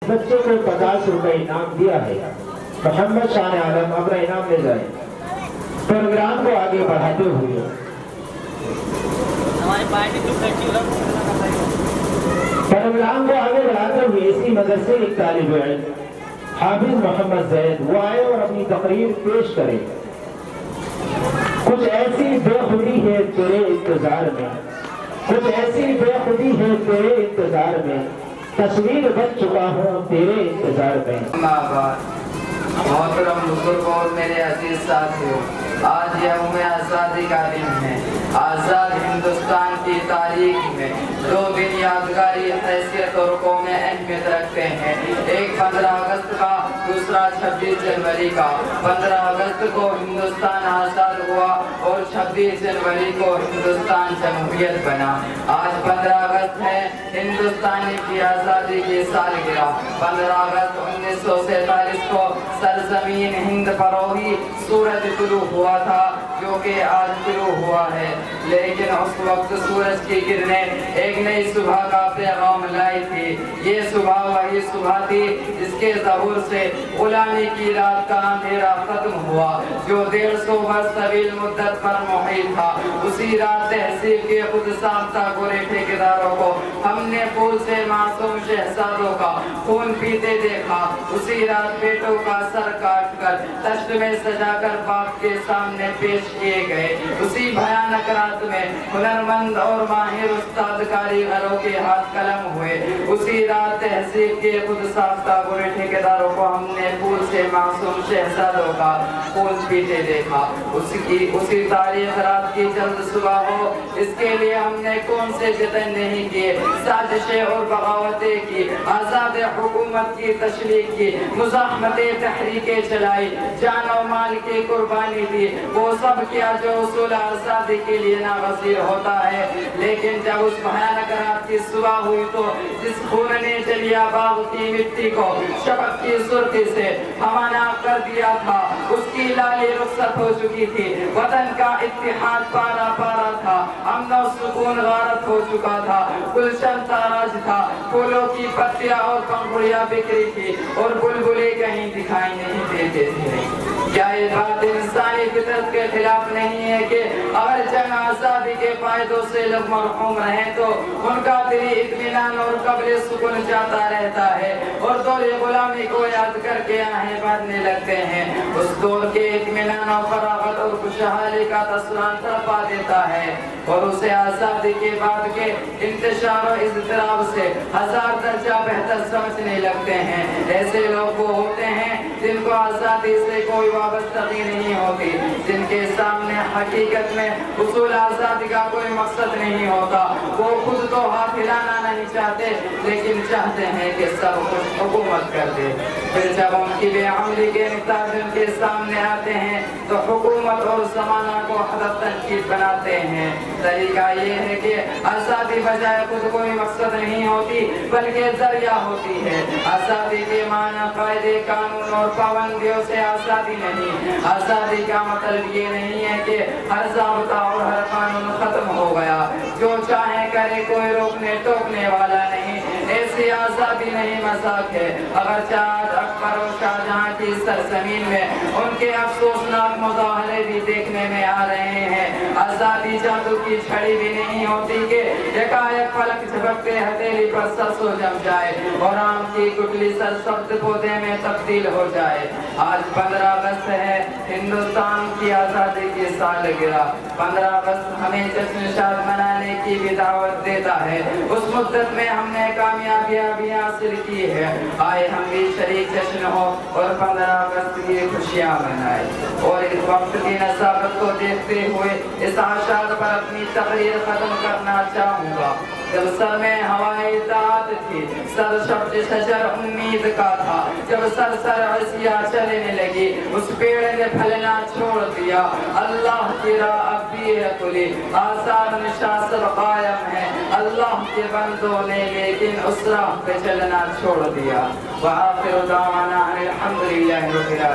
بچے کو 50 روپے انعام دیا ہے۔ محمد شان عالم اپنا انعام لے جائیں۔ پروگرام کو آگے بڑھاتے ہوئے اسی مدرسے ایک طالب علم حافظ محمد زید وہ آئے اور اپنی تقریر پیش کرے۔ کچھ ایسی بے خودی ہے تیرے انتظار میں، کچھ ایسی بے خودی ہے تیرے انتظار میں، تصویر بن چکا ہوں تیرے انتظار میں۔ محترم بزرگ اور میرے عزیز ساتھیوں، آج یوم آزادی کا دن ہے۔ آزاد ہندوستان کی تاریخ میں دو دن یادگاری حیثیت اور قومی اہمیت رکھتے ہیں، ایک 15 اگست کا، دوسرا 26 جنوری کا۔ 15 اگست کو ہندوستان آزاد ہوا اور 26 جنوری کو ہندوستان جمہوریت بنا۔ آج 15 اگست ہے، ہندوستان کی آزادی کی سالگرہ۔ 15 اگست 1947 کو سرزمین ہند پر وہی سورج طلوع ہوا تھا جو کہ آج طلوع ہوا ہے، لیکن اس وقت سورج کی کرنیں ایک نئی صبح کا پیغام لائی تھی۔ یہ صبح وہی صبح تھی جس کے ظہور سے غلامی کی رات کا اندھیرا ختم ہوا جو 150 برس طویل مدت پر محیط تھا۔ اسی رات تہذیب کے خود ساختہ گورے ٹھیکیداروں کو ہم نے پھول سے معصوم شہزادوں کا خون پیتے دیکھا۔ اسی رات بیٹوں کا سر کاٹ کر تشت میں سجا کر باپ کے سامنے پیش کیے گئے۔ اسی بھیانک رات میں ہنرمند اور ماہر استاد کاریگروں کے ہاتھ قلم ہوئے۔ اسی رات تہذیب کے خود ساختہ گورے ٹھیکیداروں کو ہم نے پھول سے معصوم شہزادوں کا خون پیتے دیکھا۔ اسی تاریخ رات کی جلد صبح ہو، اس کے لیے ہم نے کون سے جتن نہیں کیے، سازشیں اور بغاوتیں کی، آزاد حکومت کی تشریح کی، مزاحمتیں تحریکیں چلائی، جان و مال کی قربانی دی، وہ سب کیا جو اصول آزادی کے لیے ناگزیر ہوتا ہے۔ لیکن جب اس بھیانک رات کی صبح ہوئی تو جس خون نے جلیا باغ کی مٹی کو شفق کی سرخی سے ہمانہ کر دیا تھا، اس کی لالی رخصت ہو چکی تھی، وطن کا اتحاد پارا پارا تھا، امن و سکون غارت ہو چکا تھا، گلشن تاراج تھا، پھولوں کی پتیاں اور پنکھڑیاں بکھری تھی اور بلبلے کہیں دکھائی نہیں دیتے تھے۔ کیا یہ بات انسانی فطرت کے خلاف نہیں ہے کہ اگر جنگ آزادی کے فائدوں سے لوگ محروم رہیں تو ان کا دلی اطمینان اور قبل سکون جاتا رہتا ہے اور دور غلامی کو یاد کر کے آہیں بھرنے لگتے ہیں؟ اس دور کے اطمینان و فراغت اور خوشحالی کا تصور تڑپا دیتا ہے اور اسے آزادی کے بعد کے انتشار و اضطراب سے 1000 درجہ بہتر سمجھنے لگتے ہیں۔ ایسے لوگ وہ ہوتے ہیں جن کو آزادی سے کوئی وابستگی نہیں ہوتی، جن کے سامنے حقیقت میں حصول آزادی کا کوئی مقصد نہیں ہوتا۔ وہ خود تو ہاتھ ہلانا نہیں چاہتے لیکن چاہتے ہیں کہ سب کچھ حکومت کر دے۔ پھر جب ان کی بے عملی کے نتائج ان کے سامنے آتے ہیں تو حکومت اور زمانہ کو ہدف تنقید بناتے ہیں۔ طریقہ یہ ہے کہ آزادی بجائے خود کوئی مقصد نہیں ہوتی بلکہ ذریعہ ہوتی ہے۔ آزادی کے معنی قاعدے قانون اور پابندیوں سے آزادی نہیں۔ آزادی کا مطلب یہ نہیں ہے کہ ہر ضابطہ اور ہر قانون ختم ہو گیا، جو چاہے کرے کوئی روکنے ٹوکنے والا نہیں۔ ایسی آزادی نہیں، مذاق ہے۔ اگرچہ آج اکبر اور شاہجہاں کی سرزمین میں ان کے افسوسناک مظاہرے بھی دیکھنے میں آ رہے ہیں۔ آزادی جادو کی چھڑی بھی نہیں ہوتی کہ یکایک فلک جھپکتے ہتھیلی پر سرسوں جم جائے اور آم کی گٹلی سرسبز پودے میں تبدیل ہو جائے۔ آج 15 اگست ہے، ہندوستان کی آزادی کی سالگرہ۔ 15 اگست ہمیں جشن شاد منانے کی بھی دعوت دیتا ہے۔ اس مدت میں ہم نے کامیابیاں بھی حاصل کی ہے، آئے ہم بھی شریک جشن ہو اور 15 اگست کی خوشیاں منائے۔ اور اس وقت کی نزاکت کو دیکھتے ہوئے اس آشاد پر اپنی تقریر ختم کرنا چاہوں گا۔ جب سر میں ہوائے اطاعت تھی، سر شبج شجر امید کا تھا، جب سر عصیاں چلنے لگی، اس پیڑ نے پھلنا چھوڑ دیا۔ اللہ کی راہ اب بھی ہے کھلی، آثار نشاں سب قائم ہے، اللہ کے بندوں نے لیکن اس راہ پہ چلنا چھوڑ دیا۔ وآخر دعوانا الحمدللہ رب العالمین۔